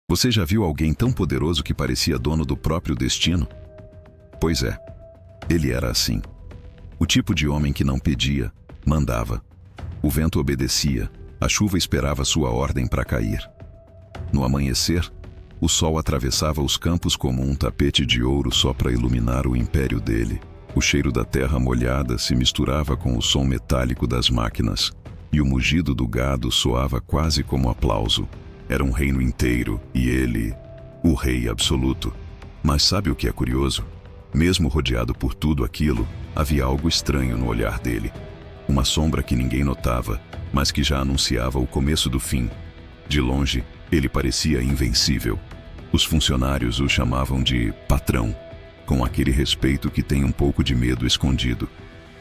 Você já viu alguém tão poderoso que parecia dono do próprio destino? Pois é, ele era assim. O tipo de homem que não pedia, mandava. O vento obedecia, a chuva esperava sua ordem para cair. No amanhecer, o sol atravessava os campos como um tapete de ouro só para iluminar o império dele. O cheiro da terra molhada se misturava com o som metálico das máquinas, e o mugido do gado soava quase como aplauso. Era um reino inteiro, e ele, o rei absoluto. Mas sabe o que é curioso? Mesmo rodeado por tudo aquilo, havia algo estranho no olhar dele. Uma sombra que ninguém notava, mas que já anunciava o começo do fim. De longe, ele parecia invencível. Os funcionários o chamavam de patrão, com aquele respeito que tem um pouco de medo escondido.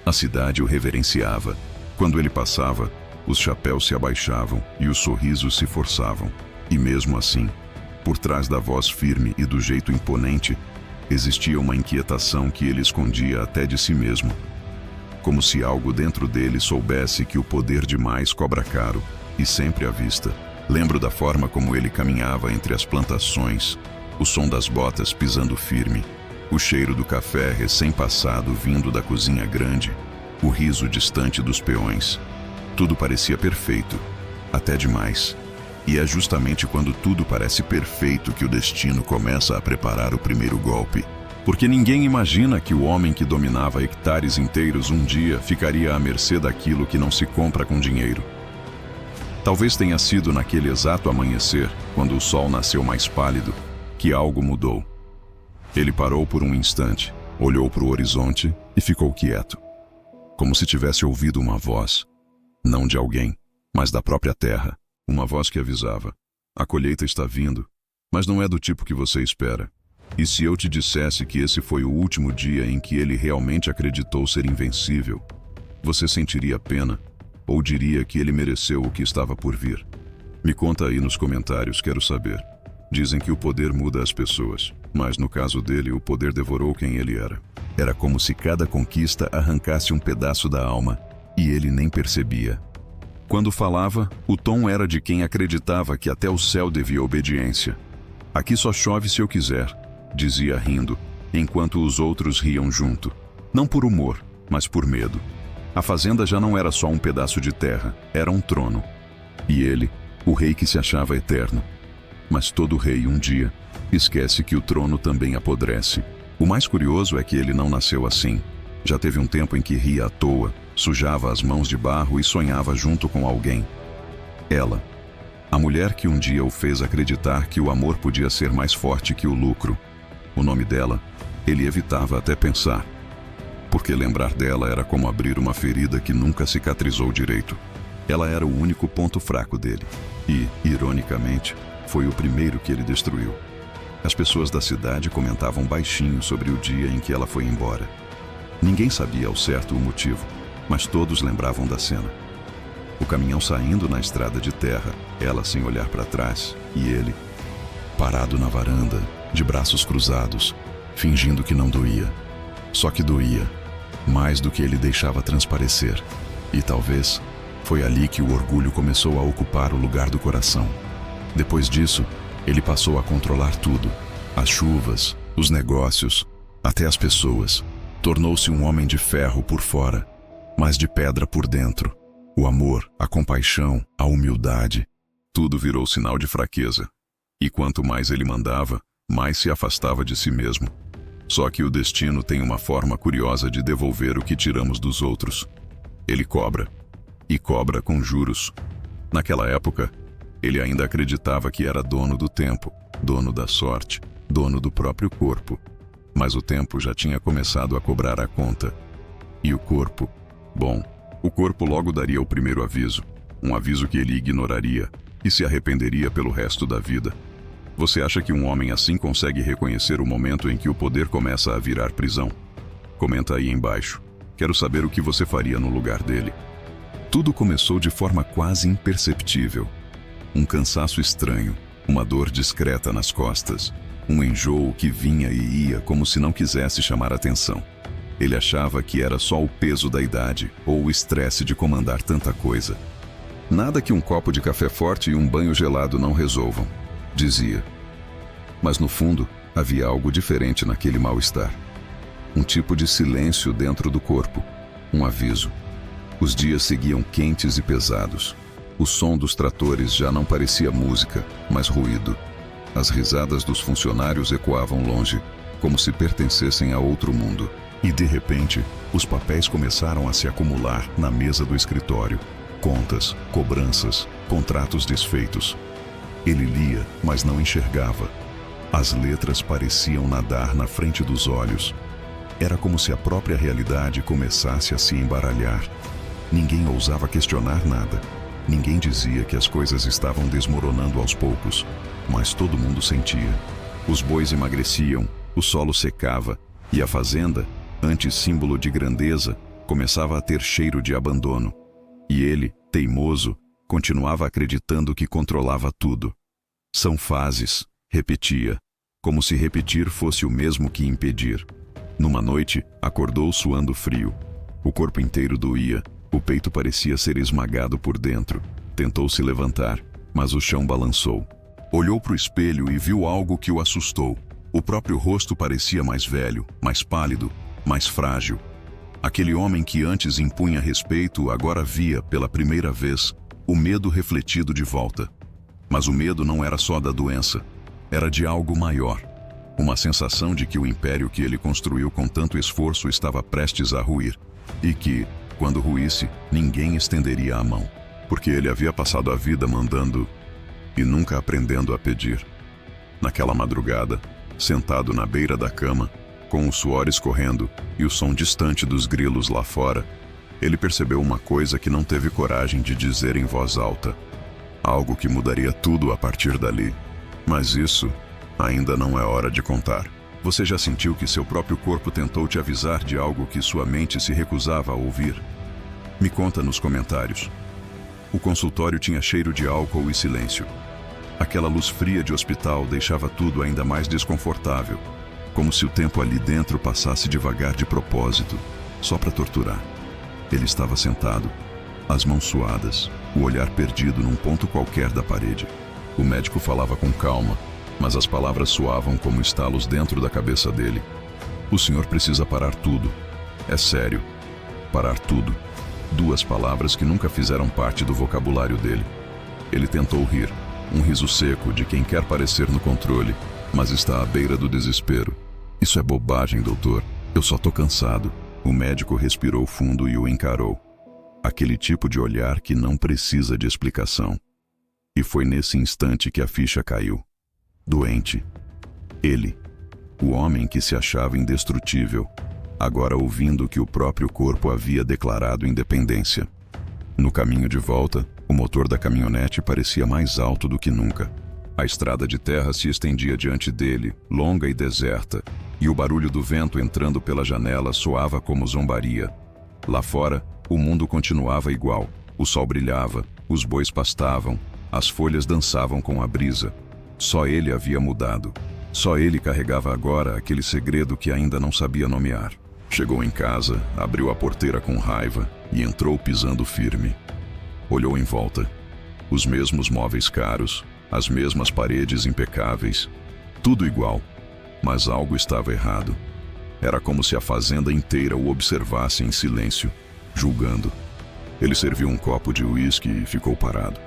A cidade o reverenciava. Quando ele passava, os chapéus se abaixavam e os sorrisos se forçavam. E mesmo assim, por trás da voz firme e do jeito imponente, existia uma inquietação que ele escondia até de si mesmo. Como se algo dentro dele soubesse que o poder demais cobra caro, e sempre à vista. Lembro da forma como ele caminhava entre as plantações, o som das botas pisando firme, o cheiro do café recém-passado vindo da cozinha grande, o riso distante dos peões. Tudo parecia perfeito, até demais. E é justamente quando tudo parece perfeito que o destino começa a preparar o primeiro golpe. Porque ninguém imagina que o homem que dominava hectares inteiros um dia ficaria à mercê daquilo que não se compra com dinheiro. Talvez tenha sido naquele exato amanhecer, quando o sol nasceu mais pálido, que algo mudou. Ele parou por um instante, olhou para o horizonte e ficou quieto. Como se tivesse ouvido uma voz. Não de alguém, mas da própria terra. Uma voz que avisava: a colheita está vindo, mas não é do tipo que você espera. E se eu te dissesse que esse foi o último dia em que ele realmente acreditou ser invencível, você sentiria pena, ou diria que ele mereceu o que estava por vir? Me conta aí nos comentários, quero saber. Dizem que o poder muda as pessoas, mas no caso dele o poder devorou quem ele era. Era como se cada conquista arrancasse um pedaço da alma, e ele nem percebia. Quando falava, o tom era de quem acreditava que até o céu devia obediência. Aqui só chove se eu quiser, dizia rindo, enquanto os outros riam junto. Não por humor, mas por medo. A fazenda já não era só um pedaço de terra, era um trono. E ele, o rei que se achava eterno. Mas todo rei um dia esquece que o trono também apodrece. O mais curioso é que ele não nasceu assim. Já teve um tempo em que ria à toa, sujava as mãos de barro e sonhava junto com alguém. Ela, a mulher que um dia o fez acreditar que o amor podia ser mais forte que o lucro. O nome dela, ele evitava até pensar, porque lembrar dela era como abrir uma ferida que nunca cicatrizou direito. Ela era o único ponto fraco dele, e, ironicamente, foi o primeiro que ele destruiu. As pessoas da cidade comentavam baixinho sobre o dia em que ela foi embora. Ninguém sabia ao certo o motivo, mas todos lembravam da cena. O caminhão saindo na estrada de terra, ela sem olhar para trás, e ele, parado na varanda, de braços cruzados, fingindo que não doía. Só que doía, mais do que ele deixava transparecer. E talvez foi ali que o orgulho começou a ocupar o lugar do coração. Depois disso, ele passou a controlar tudo: as chuvas, os negócios, até as pessoas. Tornou-se um homem de ferro por fora, mas de pedra por dentro. O amor, a compaixão, a humildade, tudo virou sinal de fraqueza. E quanto mais ele mandava, mais se afastava de si mesmo. Só que o destino tem uma forma curiosa de devolver o que tiramos dos outros. Ele cobra. E cobra com juros. Naquela época, ele ainda acreditava que era dono do tempo, dono da sorte, dono do próprio corpo. Mas o tempo já tinha começado a cobrar a conta. E o corpo? Bom, o corpo logo daria o primeiro aviso. Um aviso que ele ignoraria e se arrependeria pelo resto da vida. Você acha que um homem assim consegue reconhecer o momento em que o poder começa a virar prisão? Comenta aí embaixo. Quero saber o que você faria no lugar dele. Tudo começou de forma quase imperceptível. Um cansaço estranho, uma dor discreta nas costas, um enjoo que vinha e ia como se não quisesse chamar atenção. Ele achava que era só o peso da idade ou o estresse de comandar tanta coisa. Nada que um copo de café forte e um banho gelado não resolvam, dizia. Mas no fundo, havia algo diferente naquele mal-estar. Um tipo de silêncio dentro do corpo. Um aviso. Os dias seguiam quentes e pesados. O som dos tratores já não parecia música, mas ruído. As risadas dos funcionários ecoavam longe, como se pertencessem a outro mundo. E de repente, os papéis começaram a se acumular na mesa do escritório. Contas, cobranças, contratos desfeitos. Ele lia, mas não enxergava. As letras pareciam nadar na frente dos olhos. Era como se a própria realidade começasse a se embaralhar. Ninguém ousava questionar nada. Ninguém dizia que as coisas estavam desmoronando aos poucos, mas todo mundo sentia. Os bois emagreciam, o solo secava, e a fazenda, antes símbolo de grandeza, começava a ter cheiro de abandono. E ele, teimoso, continuava acreditando que controlava tudo. São fases, repetia, como se repetir fosse o mesmo que impedir. Numa noite, acordou suando frio. O corpo inteiro doía, o peito parecia ser esmagado por dentro. Tentou se levantar, mas o chão balançou. Olhou para o espelho e viu algo que o assustou. O próprio rosto parecia mais velho, mais pálido, mais frágil. Aquele homem que antes impunha respeito agora via, pela primeira vez, o medo refletido de volta. Mas o medo não era só da doença, era de algo maior. Uma sensação de que o império que ele construiu com tanto esforço estava prestes a ruir. E que, quando ruísse, ninguém estenderia a mão. Porque ele havia passado a vida mandando e nunca aprendendo a pedir. Naquela madrugada, sentado na beira da cama, com o suor escorrendo e o som distante dos grilos lá fora, ele percebeu uma coisa que não teve coragem de dizer em voz alta. Algo que mudaria tudo a partir dali. Mas isso ainda não é hora de contar. Você já sentiu que seu próprio corpo tentou te avisar de algo que sua mente se recusava a ouvir? Me conta nos comentários. O consultório tinha cheiro de álcool e silêncio. Aquela luz fria de hospital deixava tudo ainda mais desconfortável, como se o tempo ali dentro passasse devagar de propósito, só para torturar. Ele estava sentado, as mãos suadas, o olhar perdido num ponto qualquer da parede. O médico falava com calma, mas as palavras soavam como estalos dentro da cabeça dele. O senhor precisa parar tudo. É sério. Parar tudo. Duas palavras que nunca fizeram parte do vocabulário dele. Ele tentou rir, um riso seco de quem quer parecer no controle, mas está à beira do desespero. Isso é bobagem, doutor. Eu só tô cansado. O médico respirou fundo e o encarou. Aquele tipo de olhar que não precisa de explicação. E foi nesse instante que a ficha caiu. Doente. Ele, o homem que se achava indestrutível, agora ouvindo que o próprio corpo havia declarado independência. No caminho de volta, o motor da caminhonete parecia mais alto do que nunca. A estrada de terra se estendia diante dele, longa e deserta, e o barulho do vento entrando pela janela soava como zombaria. Lá fora, o mundo continuava igual. O sol brilhava, os bois pastavam, as folhas dançavam com a brisa. Só ele havia mudado. Só ele carregava agora aquele segredo que ainda não sabia nomear. Chegou em casa, abriu a porteira com raiva e entrou pisando firme. Olhou em volta. Os mesmos móveis caros, as mesmas paredes impecáveis. Tudo igual, mas algo estava errado. Era como se a fazenda inteira o observasse em silêncio, julgando. Ele serviu um copo de uísque e ficou parado,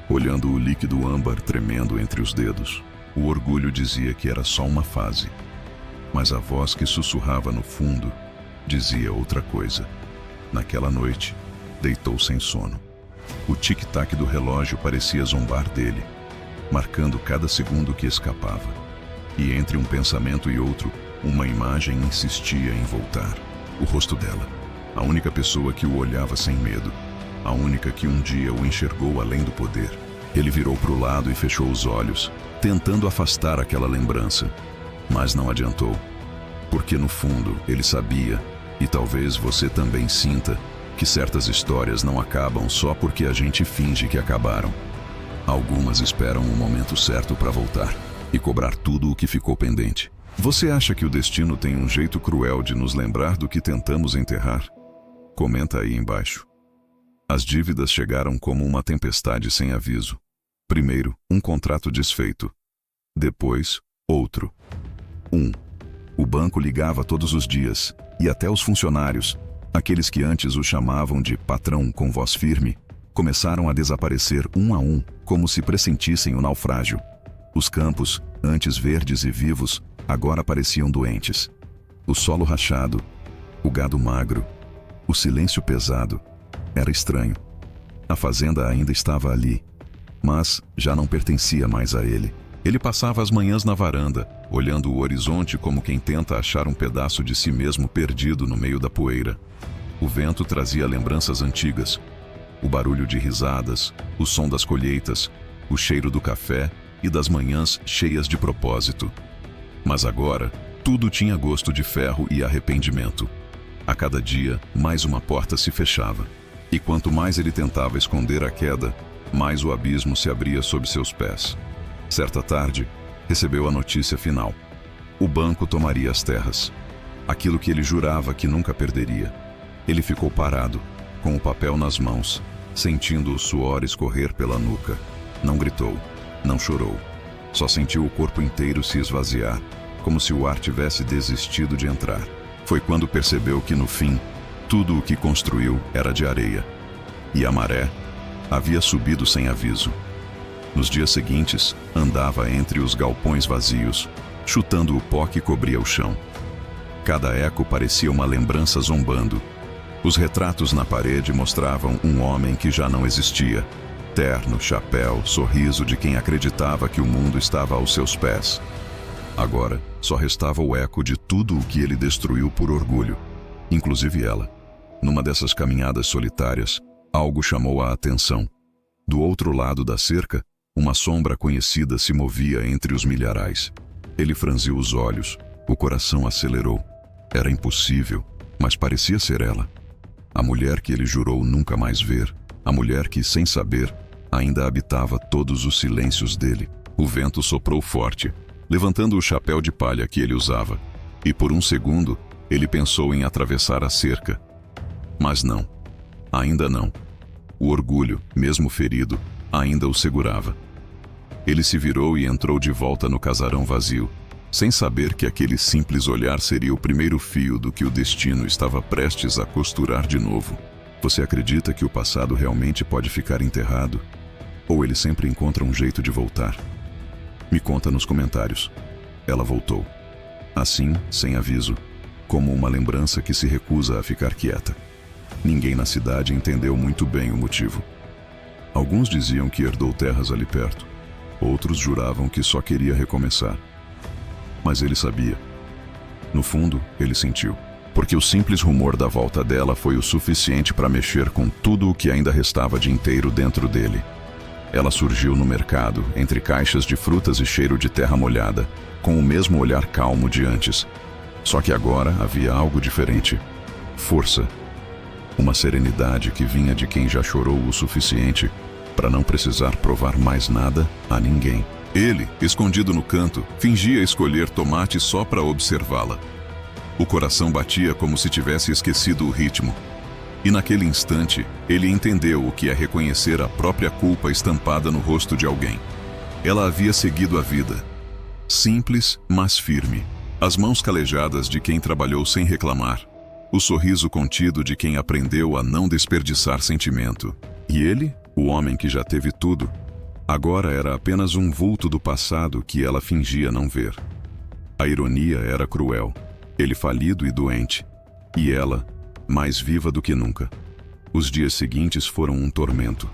olhando o líquido âmbar tremendo entre os dedos. O orgulho dizia que era só uma fase, mas a voz que sussurrava no fundo dizia outra coisa. Naquela noite, deitou sem sono. O tic-tac do relógio parecia zombar dele, marcando cada segundo que escapava. E entre um pensamento e outro, uma imagem insistia em voltar. O rosto dela, a única pessoa que o olhava sem medo, a única que um dia o enxergou além do poder. Ele virou para o lado e fechou os olhos, tentando afastar aquela lembrança. Mas não adiantou, porque no fundo ele sabia, e talvez você também sinta, que certas histórias não acabam só porque a gente finge que acabaram. Algumas esperam o momento certo para voltar e cobrar tudo o que ficou pendente. Você acha que o destino tem um jeito cruel de nos lembrar do que tentamos enterrar? Comenta aí embaixo. As dívidas chegaram como uma tempestade sem aviso. Primeiro, um contrato desfeito. Depois, Outro. 1. O banco ligava todos os dias, e até os funcionários, aqueles que antes o chamavam de patrão com voz firme, começaram a desaparecer um a um, como se pressentissem o naufrágio. Os campos, antes verdes e vivos, agora pareciam doentes. O solo rachado, o gado magro, o silêncio pesado. Era estranho. A fazenda ainda estava ali, mas já não pertencia mais a ele. Ele passava as manhãs na varanda, olhando o horizonte como quem tenta achar um pedaço de si mesmo perdido no meio da poeira. O vento trazia lembranças antigas. O barulho de risadas, o som das colheitas, o cheiro do café e das manhãs cheias de propósito. Mas agora, tudo tinha gosto de ferro e arrependimento. A cada dia, mais uma porta se fechava. E quanto mais ele tentava esconder a queda, mais o abismo se abria sob seus pés. Certa tarde, recebeu a notícia final. O banco tomaria as terras. Aquilo que ele jurava que nunca perderia. Ele ficou parado, com o papel nas mãos, sentindo o suor escorrer pela nuca. Não gritou, não chorou. Só sentiu o corpo inteiro se esvaziar, como se o ar tivesse desistido de entrar. Foi quando percebeu que, no fim, tudo o que construiu era de areia. E a maré havia subido sem aviso. Nos dias seguintes, andava entre os galpões vazios, chutando o pó que cobria o chão. Cada eco parecia uma lembrança zombando. Os retratos na parede mostravam um homem que já não existia. Terno, chapéu, sorriso de quem acreditava que o mundo estava aos seus pés. Agora, só restava o eco de tudo o que ele destruiu por orgulho, inclusive ela. Numa dessas caminhadas solitárias, algo chamou a atenção. Do outro lado da cerca, uma sombra conhecida se movia entre os milharais. Ele franziu os olhos, o coração acelerou. Era impossível, mas parecia ser ela. A mulher que ele jurou nunca mais ver. A mulher que, sem saber, ainda habitava todos os silêncios dele. O vento soprou forte, levantando o chapéu de palha que ele usava. E por um segundo, ele pensou em atravessar a cerca. Mas não. Ainda não. O orgulho, mesmo ferido, ainda o segurava. Ele se virou e entrou de volta no casarão vazio, sem saber que aquele simples olhar seria o primeiro fio do que o destino estava prestes a costurar de novo. Você acredita que o passado realmente pode ficar enterrado? Ou ele sempre encontra um jeito de voltar? Me conta nos comentários. Ela voltou. Assim, sem aviso, como uma lembrança que se recusa a ficar quieta. Ninguém na cidade entendeu muito bem o motivo. Alguns diziam que herdou terras ali perto. Outros juravam que só queria recomeçar. Mas ele sabia. No fundo, ele sentiu. Porque o simples rumor da volta dela foi o suficiente para mexer com tudo o que ainda restava de inteiro dentro dele. Ela surgiu no mercado, entre caixas de frutas e cheiro de terra molhada, com o mesmo olhar calmo de antes. Só que agora havia algo diferente. Força. Uma serenidade que vinha de quem já chorou o suficiente para não precisar provar mais nada a ninguém. Ele, escondido no canto, fingia escolher tomate só para observá-la. O coração batia como se tivesse esquecido o ritmo. E naquele instante, ele entendeu o que é reconhecer a própria culpa estampada no rosto de alguém. Ela havia seguido a vida. Simples, mas firme. As mãos calejadas de quem trabalhou sem reclamar. O sorriso contido de quem aprendeu a não desperdiçar sentimento. E ele, o homem que já teve tudo, agora era apenas um vulto do passado que ela fingia não ver. A ironia era cruel. Ele falido e doente. E ela, mais viva do que nunca. Os dias seguintes foram um tormento.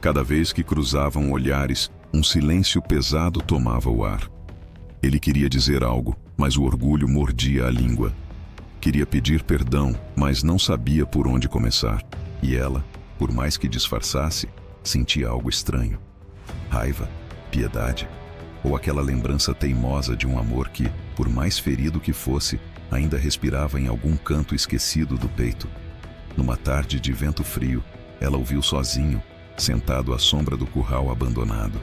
Cada vez que cruzavam olhares, um silêncio pesado tomava o ar. Ele queria dizer algo, mas o orgulho mordia a língua. Queria pedir perdão, mas não sabia por onde começar. E ela, por mais que disfarçasse, sentia algo estranho. Raiva, piedade, ou aquela lembrança teimosa de um amor que, por mais ferido que fosse, ainda respirava em algum canto esquecido do peito. Numa tarde de vento frio, ela o viu sozinho, sentado à sombra do curral abandonado.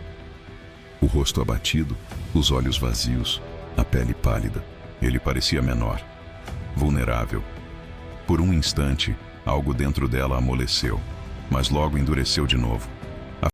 O rosto abatido, os olhos vazios, a pele pálida. Ele parecia menor, vulnerável. Por um instante, algo dentro dela amoleceu, mas logo endureceu de novo.